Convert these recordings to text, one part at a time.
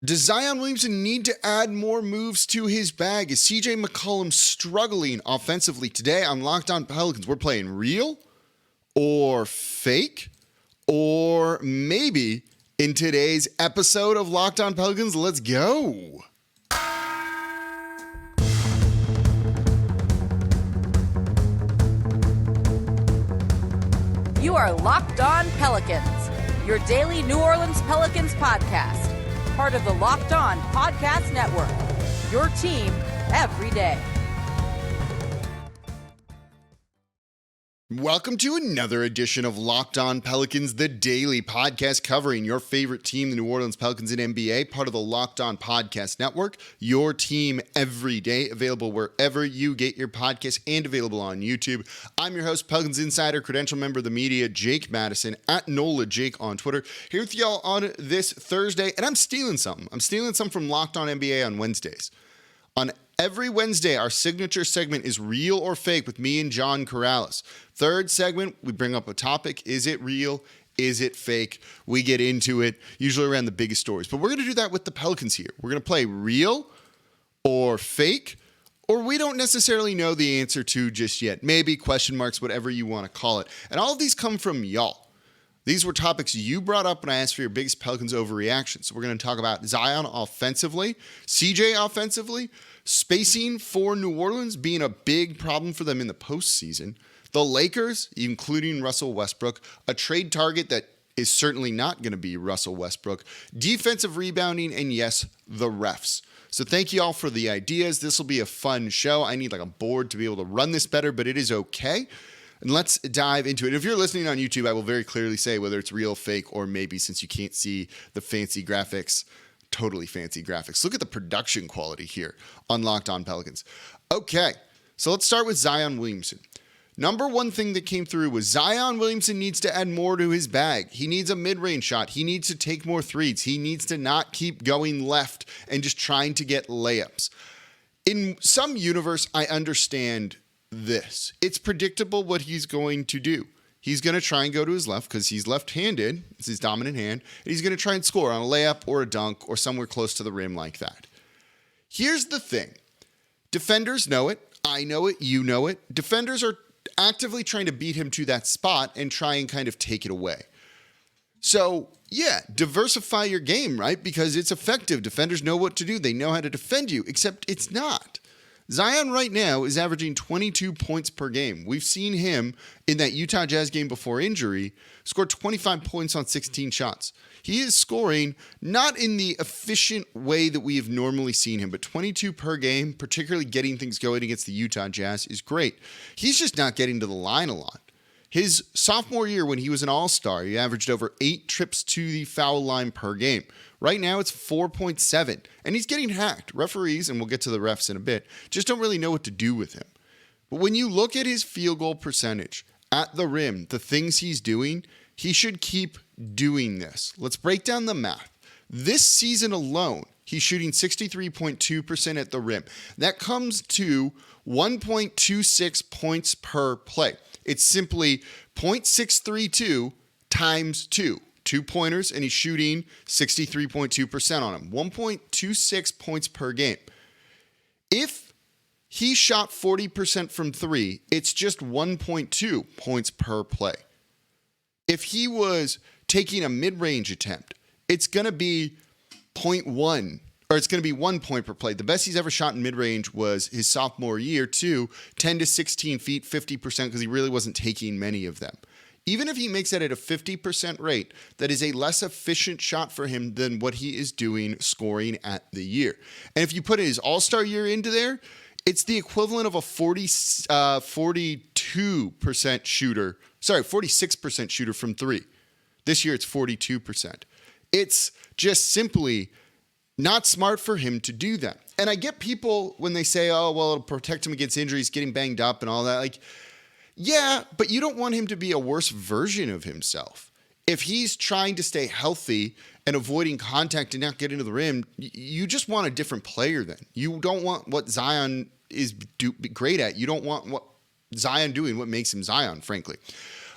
Does Zion Williamson need to add more moves to his bag? Is CJ McCollum struggling offensively? Today on Locked On Pelicans, we're playing real or fake, or maybe in today's episode of Locked On Pelicans, let's go. You are Locked On Pelicans, your daily New Orleans Pelicans podcast. Part of the Locked On Podcast Network, your team every day. Welcome to another edition of Locked On Pelicans, the daily podcast covering your favorite team, the New Orleans Pelicans in NBA, part of the Locked On Podcast Network, your team every day, available wherever you get your podcasts and available on YouTube. I'm your host, Pelicans Insider, credential member of the media, Jake Madison, at NOLA Jake on Twitter, here with y'all on this Thursday, and I'm stealing something. I'm stealing some from Locked On NBA on Wednesdays. On every Wednesday, our signature segment is Real or Fake with me and John Corrales. Third segment, we bring up a topic. Is it real? Is it fake? We get into it, usually around the biggest stories. But we're going to do that with the Pelicans here. We're going to play real or fake, or we don't necessarily know the answer to just yet. Maybe, question marks, whatever you want to call it. And all of these come from y'all. These were topics you brought up when I asked for your biggest Pelicans overreaction. So we're going to talk about Zion offensively, CJ offensively, spacing for New Orleans being a big problem for them in the postseason, the Lakers, including Russell Westbrook, a trade target that is certainly not going to be Russell Westbrook, defensive rebounding, and yes, the refs. So thank you all for the ideas. This will be a fun show. I need like a board to be able to run this better, but it is okay. And let's dive into it. If you're listening on YouTube, I will very clearly say whether it's real, fake, or maybe, since you can't see the fancy graphics, totally fancy graphics. Look at the production quality here on Locked On Pelicans. Okay, so let's start with Zion Williamson. Number one thing that came through was Zion Williamson needs to add more to his bag. He needs a mid-range shot. He needs to take more threes. He needs to not keep going left and just trying to get layups. In some universe, I understand this. It's predictable what he's going to do. He's going to try and go to his left because he's left-handed. It's his dominant hand. And he's going to try and score on a layup or a dunk or somewhere close to the rim like that. Here's the thing. Defenders know it. I know it. You know it. Defenders are actively trying to beat him to that spot and try and kind of take it away. So, yeah, diversify your game, right? Because it's effective. Defenders know what to do. They know how to defend you, except it's not. Zion right now is averaging 22 points per game. We've seen him in that Utah Jazz game before injury score 25 points on 16 shots. He is scoring not in the efficient way that we have normally seen him, but 22 per game, particularly getting things going against the Utah Jazz, is great. He's just not getting to the line a lot. His sophomore year when he was an all-star, he averaged over 8 trips to the foul line per game. Right now, it's 4.7, and he's getting hacked. Referees, and we'll get to the refs in a bit, just don't really know what to do with him. But when you look at his field goal percentage at the rim, the things he's doing, he should keep doing this. Let's break down the math. This season alone, he's shooting 63.2% at the rim. That comes to 1.26 points per play. It's simply 0.632 times 2. 2 pointers, and he's shooting 63.2% on them. 1.26 points per game. If he shot 40% from 3, it's just 1.2 points per play. If he was taking a mid-range attempt, it's going to be 0.1, or it's going to be 1 point per play. The best he's ever shot in mid-range was his sophomore year, too, 10 to 16 feet, 50%, because he really wasn't taking many of them. Even if he makes that at a 50% rate, that is a less efficient shot for him than what he is doing scoring at the year. And if you put his all-star year into there, it's the equivalent of a 46% shooter from 3. This year, it's 42%. It's just simply not smart for him to do that. And I get people when they say, oh, well, it'll protect him against injuries, getting banged up and all that. Like, yeah, but you don't want him to be a worse version of himself. If he's trying to stay healthy and avoiding contact and not getting to the rim, you just want a different player then. You don't want what Zion is great at. You don't want what Zion doing, what makes him Zion, frankly.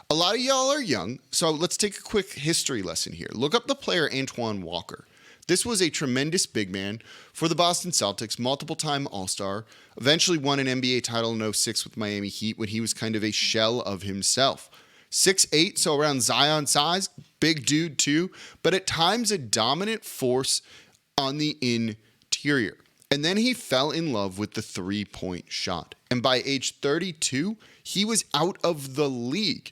A lot of y'all are young, so let's take a quick history lesson here. Look up the player Antoine Walker. This was a tremendous big man for the Boston Celtics, multiple-time All-Star, eventually won an NBA title in 2006 with Miami Heat when he was kind of a shell of himself. 6'8", so around Zion size, big dude too, but at times a dominant force on the interior. And then he fell in love with the three-point shot. And by age 32, he was out of the league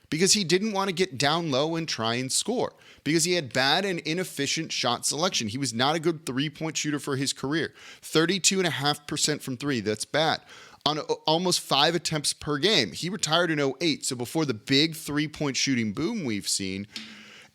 because he didn't want to get down low and try and score because he had bad and inefficient shot selection. He was not a good three-point shooter for his career. 32.5% from three, that's bad. On almost 5 attempts per game. He retired in 2008, so before the big three-point shooting boom we've seen.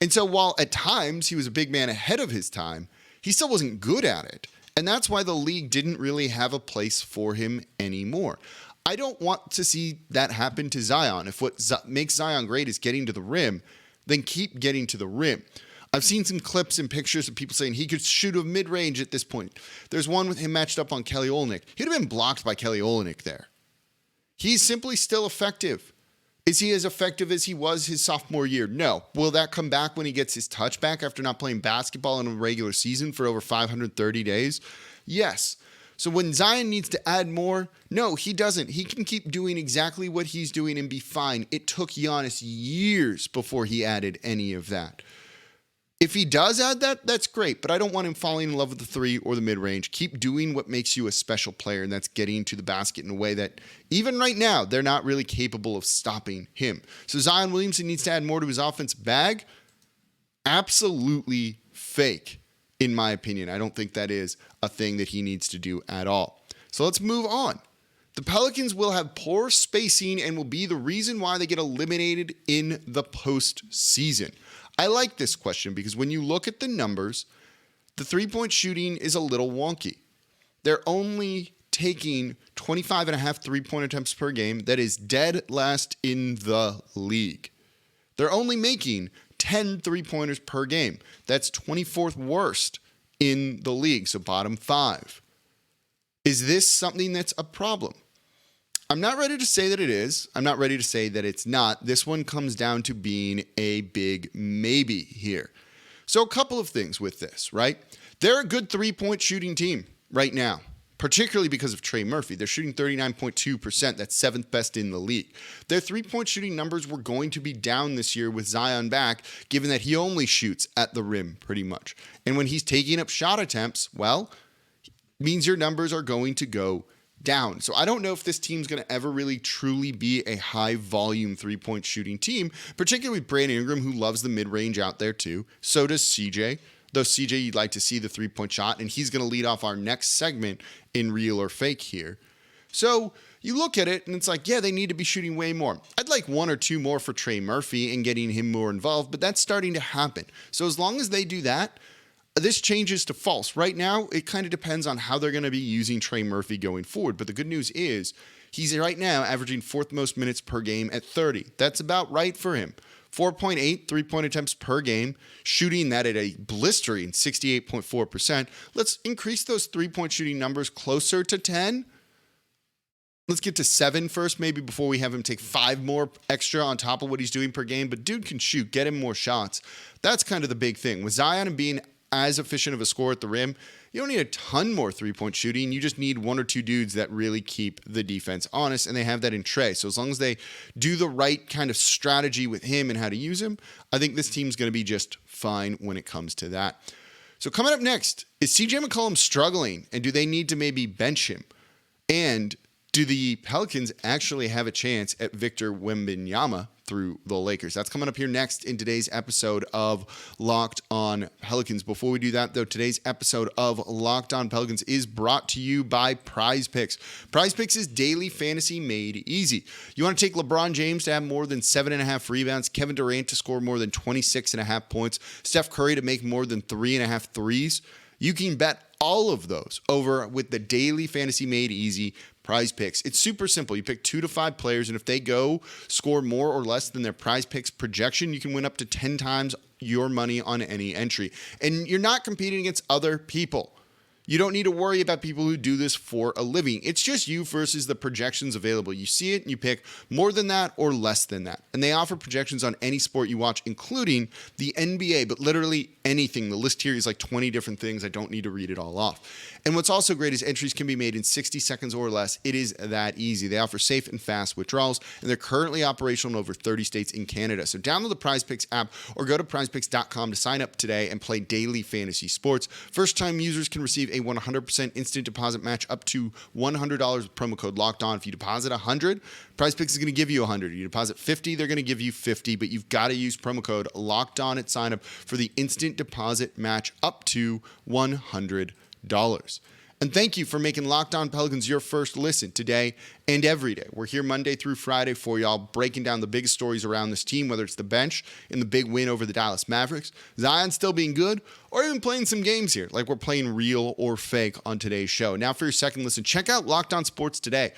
And so while at times he was a big man ahead of his time, he still wasn't good at it. And that's why the league didn't really have a place for him anymore. I don't want to see that happen to Zion. If what makes Zion great is getting to the rim, then keep getting to the rim. I've seen some clips and pictures of people saying he could shoot a mid-range at this point. There's one with him matched up on Kelly Olynyk. He'd have been blocked by Kelly Olynyk there. He's simply still effective. Is he as effective as he was his sophomore year? No. Will that come back when he gets his touch back after not playing basketball in a regular season for over 530 days? Yes. So when Zion needs to add more, no, he doesn't. He can keep doing exactly what he's doing and be fine. It took Giannis years before he added any of that. If he does add that, that's great, but I don't want him falling in love with the three or the mid-range. Keep doing what makes you a special player, and that's getting to the basket in a way that, even right now, they're not really capable of stopping him. So Zion Williamson needs to add more to his offensive bag? Absolutely fake, in my opinion. I don't think that is a thing that he needs to do at all. So let's move on. The Pelicans will have poor spacing and will be the reason why they get eliminated in the postseason. I like this question because when you look at the numbers, the three-point shooting is a little wonky. They're only taking 25.5 three-point attempts per game. That is dead last in the league. They're only making 10 three-pointers per game. That's 24th worst in the league, so bottom 5. Is this something that's a problem? I'm not ready to say that it is. I'm not ready to say that it's not. This one comes down to being a big maybe here. So a couple of things with this, right? They're a good three-point shooting team right now, particularly because of Trey Murphy. They're shooting 39.2%. That's 7th best in the league. Their three-point shooting numbers were going to be down this year with Zion back, given that he only shoots at the rim pretty much. And when he's taking up shot attempts, well, means your numbers are going to go down. So I don't know if this team's going to ever really truly be a high volume three-point shooting team, particularly with Brandon Ingram, who loves the mid-range out there too. So does CJ. Though CJ, you'd like to see the three-point shot, and he's going to lead off our next segment in real or fake here. So you look at it, and it's like, yeah, they need to be shooting way more. I'd like 1 or 2 more for Trey Murphy and getting him more involved, but that's starting to happen. So as long as they do that, this changes to false. Right now, it kind of depends on how they're going to be using Trey Murphy going forward. But the good news is he's right now averaging 4th most minutes per game at 30. That's about right for him. 4.8 three-point attempts per game, shooting that at a blistering 68.4%. Let's increase those three-point shooting numbers closer to 10. Let's get to 7 first, maybe before we have him take 5 more extra on top of what he's doing per game. But dude can shoot. Get him more shots. That's kind of the big thing. With Zion and being as efficient of a scorer at the rim, you don't need a ton more three-point shooting. You just need 1 or 2 dudes that really keep the defense honest, and they have that in Trey. So as long as they do the right kind of strategy with him and how to use him, I think this team's going to be just fine when it comes to that. So coming up next, is CJ McCollum struggling, and do they need to maybe bench him? And do the Pelicans actually have a chance at Victor Wembanyama through the Lakers? That's coming up here next in today's episode of Locked On Pelicans. Before we do that, though, today's episode of Locked On Pelicans is brought to you by PrizePicks. PrizePicks is daily fantasy made easy. You want to take LeBron James to have more than 7.5 rebounds, Kevin Durant to score more than 26.5 points, Steph Curry to make more than 3.5 threes. You can bet all of those over with the daily fantasy made easy PrizePicks. It's super simple. You pick 2 to 5 players, and if they go score more or less than their PrizePicks projection, you can win up to 10 times your money on any entry. And you're not competing against other people. You don't need to worry about people who do this for a living. It's just you versus the projections available. You see it and you pick more than that or less than that. And they offer projections on any sport you watch, including the NBA, but literally anything. The list here is like 20 different things. I don't need to read it all off. And what's also great is entries can be made in 60 seconds or less. It is that easy. They offer safe and fast withdrawals, and they're currently operational in over 30 states in Canada. So download the PrizePicks app or go to prizepicks.com to sign up today and play daily fantasy sports. First-time users can receive a 100% instant deposit match up to $100 with promo code Locked On. If you deposit $100, PrizePicks is going to give you $100. You deposit $50, they're going to give you $50, but you've got to use promo code Locked On at sign up for the instant deposit match up to $100. And thank you for making Locked On Pelicans your first listen today and every day. We're here Monday through Friday for y'all, breaking down the biggest stories around this team, whether it's the bench in the big win over the Dallas Mavericks, Zion still being good, or even playing some games here, like we're playing real or fake on today's show. Now for your second listen, check out Locked On Sports Today.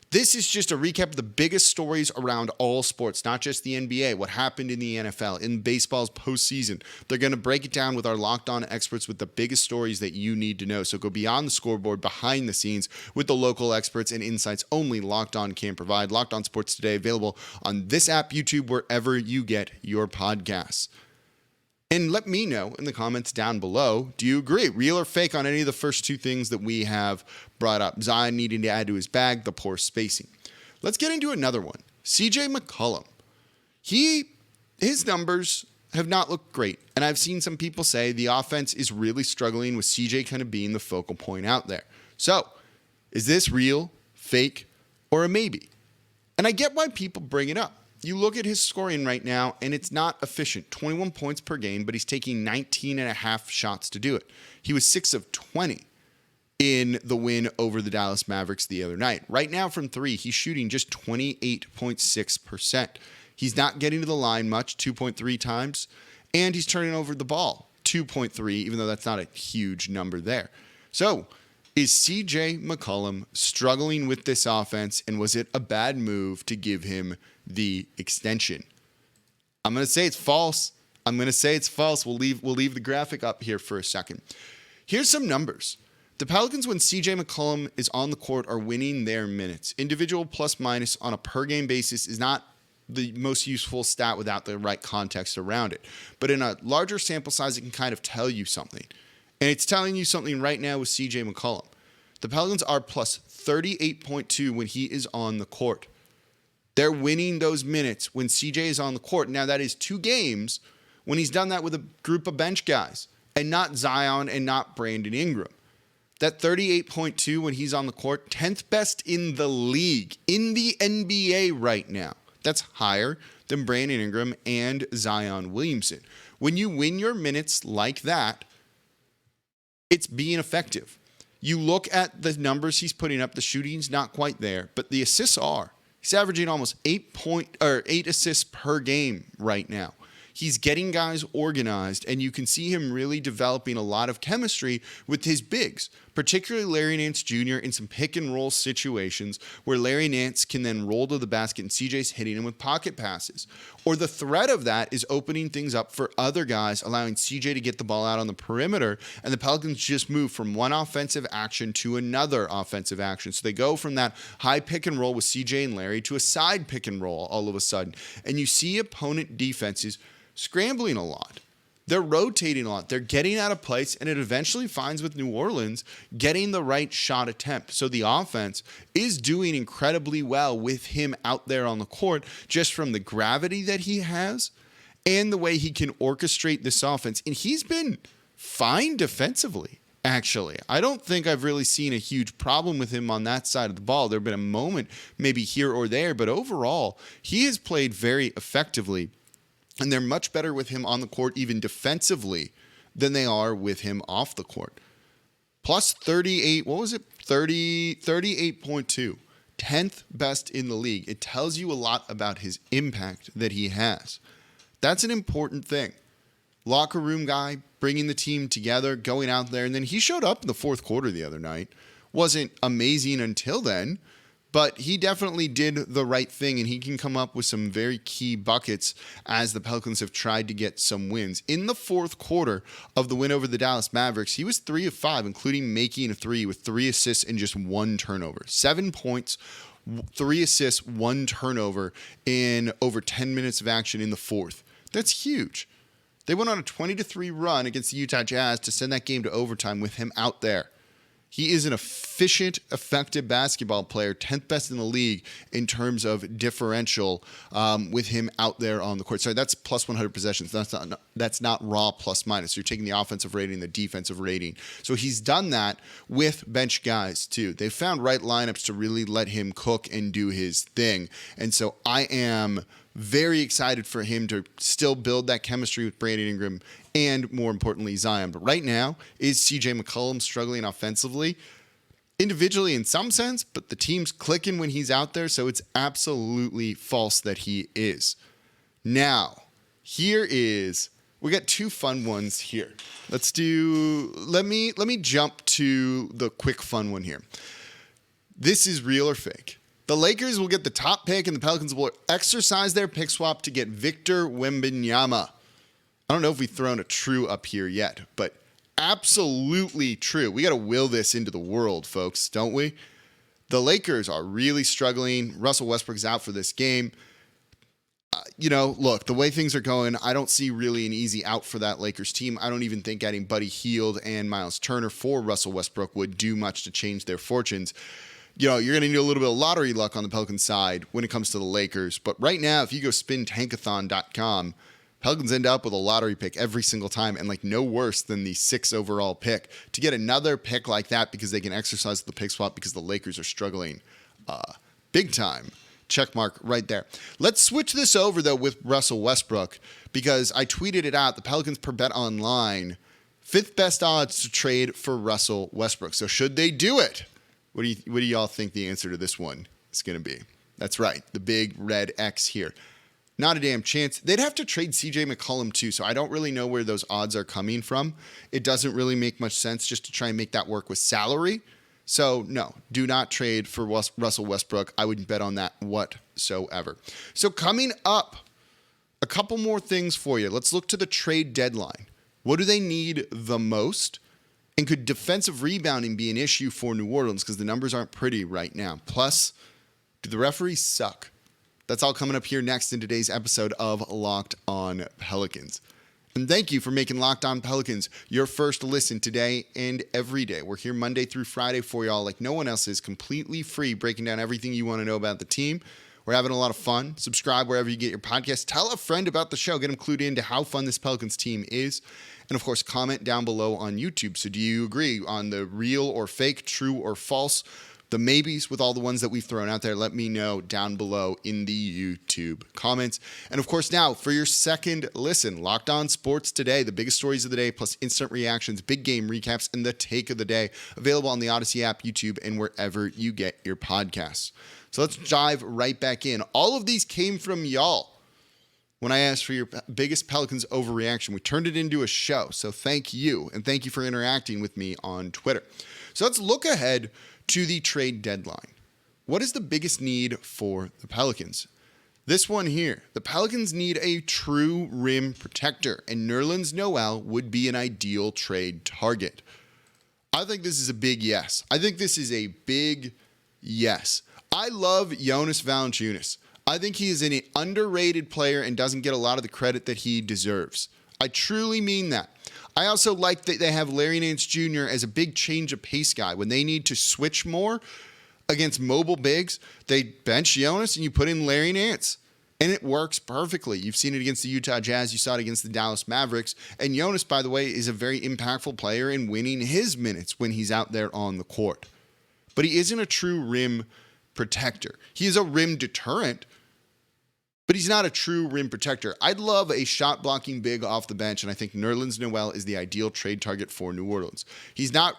This is just a recap of the biggest stories around all sports, not just the NBA, what happened in the NFL, in baseball's postseason. They're going to break it down with our Locked On experts with the biggest stories that you need to know. So go beyond the scoreboard, behind the scenes, with the local experts and insights only Locked On can provide. Locked On Sports Today, available on this app, YouTube, wherever you get your podcasts. And let me know in the comments down below, do you agree? Real or fake on any of the first two things that we have brought up? Zion needing to add to his bag, the poor spacing. Let's get into another one. CJ McCollum. His numbers have not looked great. And I've seen some people say the offense is really struggling with CJ kind of being the focal point out there. So, is this real, fake, or a maybe? And I get why people bring it up. You look at his scoring right now, and it's not efficient. 21 points per game, but he's taking 19 and a half shots to do it. He was 6 of 20 in the win over the Dallas Mavericks the other night. Right now from three, he's shooting just 28.6%. He's not getting to the line much, 2.3 times, and he's turning over the ball, 2.3, even though that's not a huge number there. So, is CJ McCollum struggling with this offense, and was it a bad move to give him the extension? I'm going to say it's false. We'll leave the graphic up here for a second. Here's some numbers. The Pelicans, when CJ McCollum is on the court, are winning their minutes. Individual plus minus on a per game basis is not the most useful stat without the right context around it. But in a larger sample size, it can kind of tell you something. And it's telling you something right now with CJ McCollum. The Pelicans are plus 38.2 when he is on the court. They're winning those minutes when CJ is on the court. Now, that is 2 games when he's done that with a group of bench guys and not Zion and not Brandon Ingram. That 38.2 when he's on the court, 10th best in the league, in the NBA right now. That's higher than Brandon Ingram and Zion Williamson. When you win your minutes like that, it's being effective. You look at the numbers he's putting up, the shooting's not quite there, but the assists are. He's averaging almost 8 assists per game right now. He's getting guys organized, and you can see him really developing a lot of chemistry with his bigs, particularly Larry Nance Jr. in some pick and roll situations where Larry Nance can then roll to the basket and CJ's hitting him with pocket passes. Or the threat of that is opening things up for other guys, allowing CJ to get the ball out on the perimeter, and the Pelicans just move from one offensive action to another offensive action. So they go from that high pick and roll with CJ and Larry to a side pick and roll all of a sudden. And you see opponent defenses scrambling a lot. They're rotating a lot. They're getting out of place, and it eventually finds with New Orleans getting the right shot attempt. So the offense is doing incredibly well with him out there on the court, just from the gravity that he has and the way he can orchestrate this offense. And he's been fine defensively, actually. I don't think I've really seen a huge problem with him on that side of the ball. There have been a moment maybe here or there, but overall, he has played very effectively. And they're much better with him on the court, even defensively, than they are with him off the court. Plus 38, 38.2. 10th best in the league. It tells you a lot about his impact that he has. That's an important thing. Locker room guy, bringing the team together, going out there. And then he showed up in the fourth quarter the other night. Wasn't amazing until then, But he definitely did the right thing, and he can come up with some very key buckets as the Pelicans have tried to get some wins. In the fourth quarter of the win over the Dallas Mavericks, he was 3 of 5, including making a 3 with 3 assists and just 1 turnover. 7 points, 3 assists, 1 turnover in over 10 minutes of action in the fourth. That's huge. They went on a 20-3 run against the Utah Jazz to send that game to overtime with him out there. He is an efficient, effective basketball player, 10th best in the league in terms of differential with him out there on the court. Sorry, that's plus 100 possessions. That's not raw plus minus. You're taking the offensive rating, the defensive rating. So he's done that with bench guys too. They found right lineups to really let him cook and do his thing. And so I am very excited for him to still build that chemistry with Brandon Ingram and, more importantly, Zion. But right now, is CJ McCollum struggling offensively? Individually in some sense, but the team's clicking when he's out there, so it's absolutely false that he is. Now, we got 2 fun ones here. Let me jump to the quick fun one here. This is real or fake. The Lakers will get the top pick, and the Pelicans will exercise their pick swap to get Victor Wembanyama. I don't know if we've thrown a true up here yet, but absolutely true. We got to will this into the world, folks, don't we? The Lakers are really struggling. Russell Westbrook's out for this game. Look, the way things are going, I don't see really an easy out for that Lakers team. I don't even think adding Buddy Hield and Miles Turner for Russell Westbrook would do much to change their fortunes. You're going to need a little bit of lottery luck on the Pelicans side when it comes to the Lakers. But right now, if you go spintankathon.com, Pelicans end up with a lottery pick every single time, and no worse than the 6th overall pick. To get another pick like that because they can exercise the pick swap because the Lakers are struggling big time. Check mark right there. Let's switch this over, though, with Russell Westbrook, because I tweeted it out. The Pelicans per BetOnline, 5th best odds to trade for Russell Westbrook. So should they do it? What do y'all think the answer to this one is going to be? That's right, the big red X here. Not a damn chance. They'd have to trade CJ McCollum too, so I don't really know where those odds are coming from. It doesn't really make much sense just to try and make that work with salary. So no, do not trade for Russell Westbrook. I wouldn't bet on that whatsoever. So coming up, a couple more things for you. Let's look to the trade deadline. What do they need the most? And could defensive rebounding be an issue for New Orleans? Because the numbers aren't pretty right now. Plus, do the referees suck? That's all coming up here next in today's episode of Locked On Pelicans. And thank you for making Locked On Pelicans your first listen today and every day. We're here Monday through Friday for y'all like no one else is, completely free, breaking down everything you want to know about the team. We're having a lot of fun. Subscribe wherever you get your podcast. Tell a friend about the show. Get them clued into how fun this Pelicans team is. And, of course, comment down below on YouTube. So do you agree on the real or fake, true or false, the maybes with all the ones that we've thrown out there? Let me know down below in the YouTube comments. And, of course, now for your second listen, Locked On Sports Today, the biggest stories of the day, plus instant reactions, big game recaps, and the take of the day, available on the Odyssey app, YouTube, and wherever you get your podcasts. So let's dive right back in. All of these came from y'all. When I asked for your biggest Pelicans overreaction, we turned it into a show. So thank you. And thank you for interacting with me on Twitter. So let's look ahead to the trade deadline. What is the biggest need for the Pelicans? This one here. The Pelicans need a true rim protector, and Nerlens Noel would be an ideal trade target. I think this is a big yes. I love Jonas Valanciunas. I think he is an underrated player and doesn't get a lot of the credit that he deserves. I truly mean that. I also like that they have Larry Nance Jr. as a big change of pace guy. When they need to switch more against mobile bigs, they bench Jonas and you put in Larry Nance. And it works perfectly. You've seen it against the Utah Jazz. You saw it against the Dallas Mavericks. And Jonas, by the way, is a very impactful player in winning his minutes when he's out there on the court. But he isn't a true rim protector. He is a rim deterrent, but he's not a true rim protector. I'd love a shot blocking big off the bench, and I think Nerlens Noel is the ideal trade target for New Orleans. He's not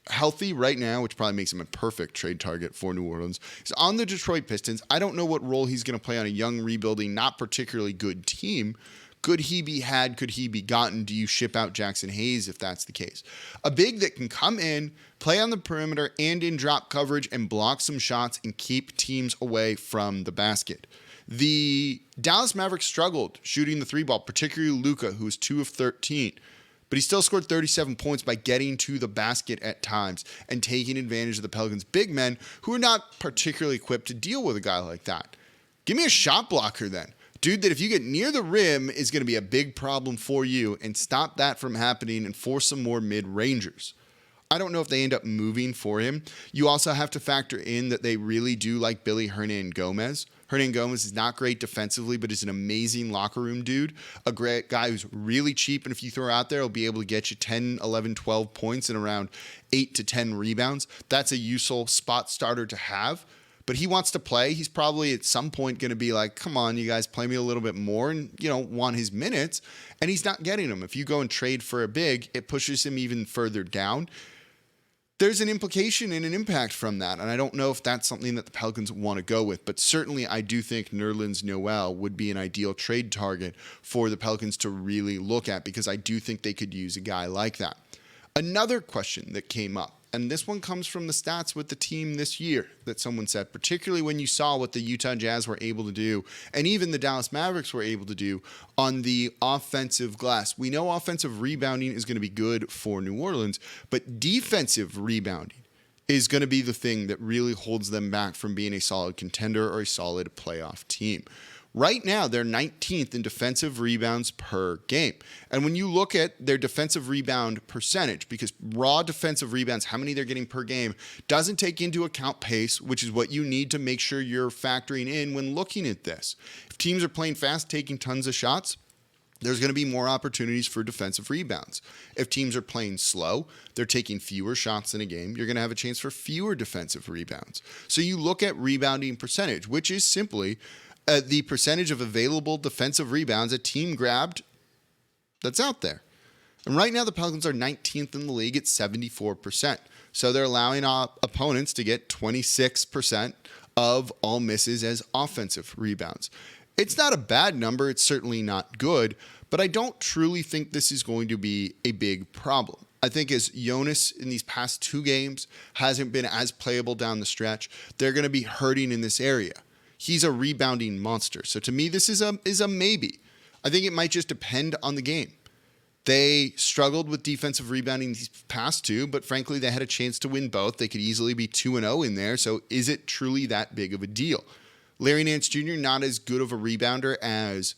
healthy right now, which probably makes him a perfect trade target for New Orleans. He's on the Detroit Pistons. I don't know what role he's going to play on a young, rebuilding, not particularly good team. Could he be had? Could he be gotten? Do you ship out Jackson Hayes if that's the case? A big that can come in, play on the perimeter and in drop coverage and block some shots and keep teams away from the basket. The Dallas Mavericks struggled shooting the three ball, particularly Luka, who was 2 of 13. But he still scored 37 points by getting to the basket at times and taking advantage of the Pelicans' big men who are not particularly equipped to deal with a guy like that. Give me a shot blocker then. Dude, that if you get near the rim is going to be a big problem for you, and stop that from happening and force some more mid-rangers. I don't know if they end up moving for him. You also have to factor in that they really do like Billy Hernangomez. Hernangomez is not great defensively, but is an amazing locker room dude. A great guy who's really cheap, and if you throw out there, he'll be able to get you 10, 11, 12 points and around 8 to 10 rebounds. That's a useful spot starter to have. But he wants to play. He's probably at some point going to be like, come on, you guys, play me a little bit more, and, want his minutes. And he's not getting them. If you go and trade for a big, it pushes him even further down. There's an implication and an impact from that, and I don't know if that's something that the Pelicans want to go with, but certainly I do think Nerlens Noel would be an ideal trade target for the Pelicans to really look at, because I do think they could use a guy like that. Another question that came up, and this one comes from the stats with the team this year that someone said, particularly when you saw what the Utah Jazz were able to do, and even the Dallas Mavericks were able to do on the offensive glass. We know offensive rebounding is going to be good for New Orleans, but defensive rebounding is going to be the thing that really holds them back from being a solid contender or a solid playoff team. Right now, they're 19th in defensive rebounds per game. And when you look at their defensive rebound percentage, because raw defensive rebounds, how many they're getting per game, doesn't take into account pace, which is what you need to make sure you're factoring in when looking at this. If teams are playing fast, taking tons of shots, there's going to be more opportunities for defensive rebounds. If teams are playing slow, they're taking fewer shots in a game, you're going to have a chance for fewer defensive rebounds. So you look at rebounding percentage, which is simply the percentage of available defensive rebounds a team grabbed that's out there. And right now the Pelicans are 19th in the league at 74%. So they're allowing opponents to get 26% of all misses as offensive rebounds. It's not a bad number. It's certainly not good, but I don't truly think this is going to be a big problem. I think as Jonas in these past 2 games hasn't been as playable down the stretch, they're going to be hurting in this area. He's a rebounding monster. So to me, this is a maybe. I think it might just depend on the game. They struggled with defensive rebounding these past 2, but frankly, they had a chance to win both. They could easily be 2-0 in there. So is it truly that big of a deal? Larry Nance Jr., not as good of a rebounder as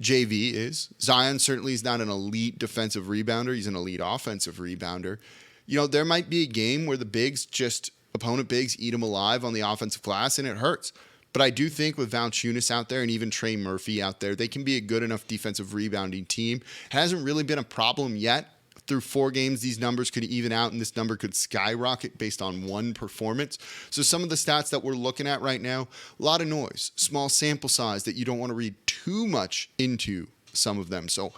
JV is. Zion certainly is not an elite defensive rebounder. He's an elite offensive rebounder. There might be a game where the opponent bigs eat him alive on the offensive glass, and it hurts. But I do think with Valanciunas out there and even Trey Murphy out there, they can be a good enough defensive rebounding team. It hasn't really been a problem yet. Through 4 games, these numbers could even out, and this number could skyrocket based on one performance. So some of the stats that we're looking at right now, a lot of noise, small sample size that you don't want to read too much into some of them. So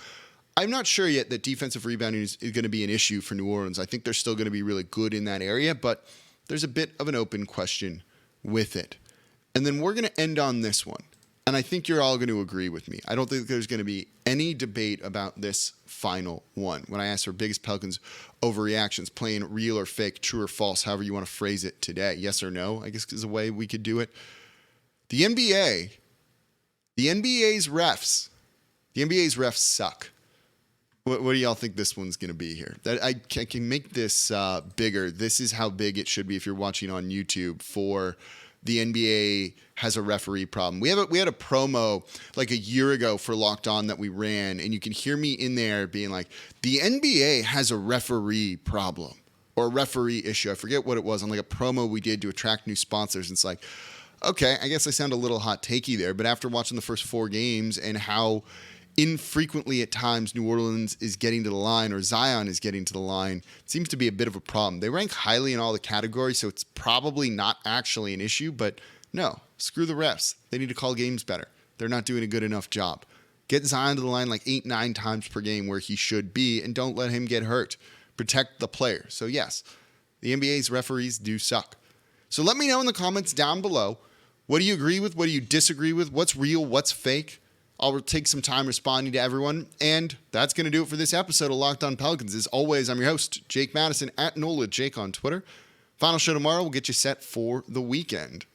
I'm not sure yet that defensive rebounding is going to be an issue for New Orleans. I think they're still going to be really good in that area, but there's a bit of an open question with it. And then we're going to end on this one. And I think you're all going to agree with me. I don't think there's going to be any debate about this final one. When I ask for biggest Pelicans overreactions, playing real or fake, true or false, however you want to phrase it today, yes or no, I guess is a way we could do it. The NBA's refs suck. What do y'all think this one's going to be here? I can make this bigger. This is how big it should be if you're watching on YouTube for the NBA has a referee problem. We had a promo like a year ago for Locked On that we ran, and you can hear me in there being like, the NBA has a referee problem or a referee issue. I forget what it was on like a promo we did to attract new sponsors. And it's like, okay, I guess I sound a little hot takey there, but after watching the first 4 games and how infrequently at times New Orleans is getting to the line or Zion is getting to the line, it seems to be a bit of a problem. They rank highly in all the categories, so it's probably not actually an issue, but no, screw the refs. They need to call games better. They're not doing a good enough job. Get Zion to the line like 8-9 times per game where he should be, and don't let him get hurt. Protect the player. So yes, the NBA's referees do suck. So let me know in the comments down below, what do you agree with? What do you disagree with? What's real? What's fake? I'll take some time responding to everyone. And that's going to do it for this episode of Locked On Pelicans. As always, I'm your host, Jake Madison, at NOLA Jake on Twitter. Final show tomorrow will get you set for the weekend.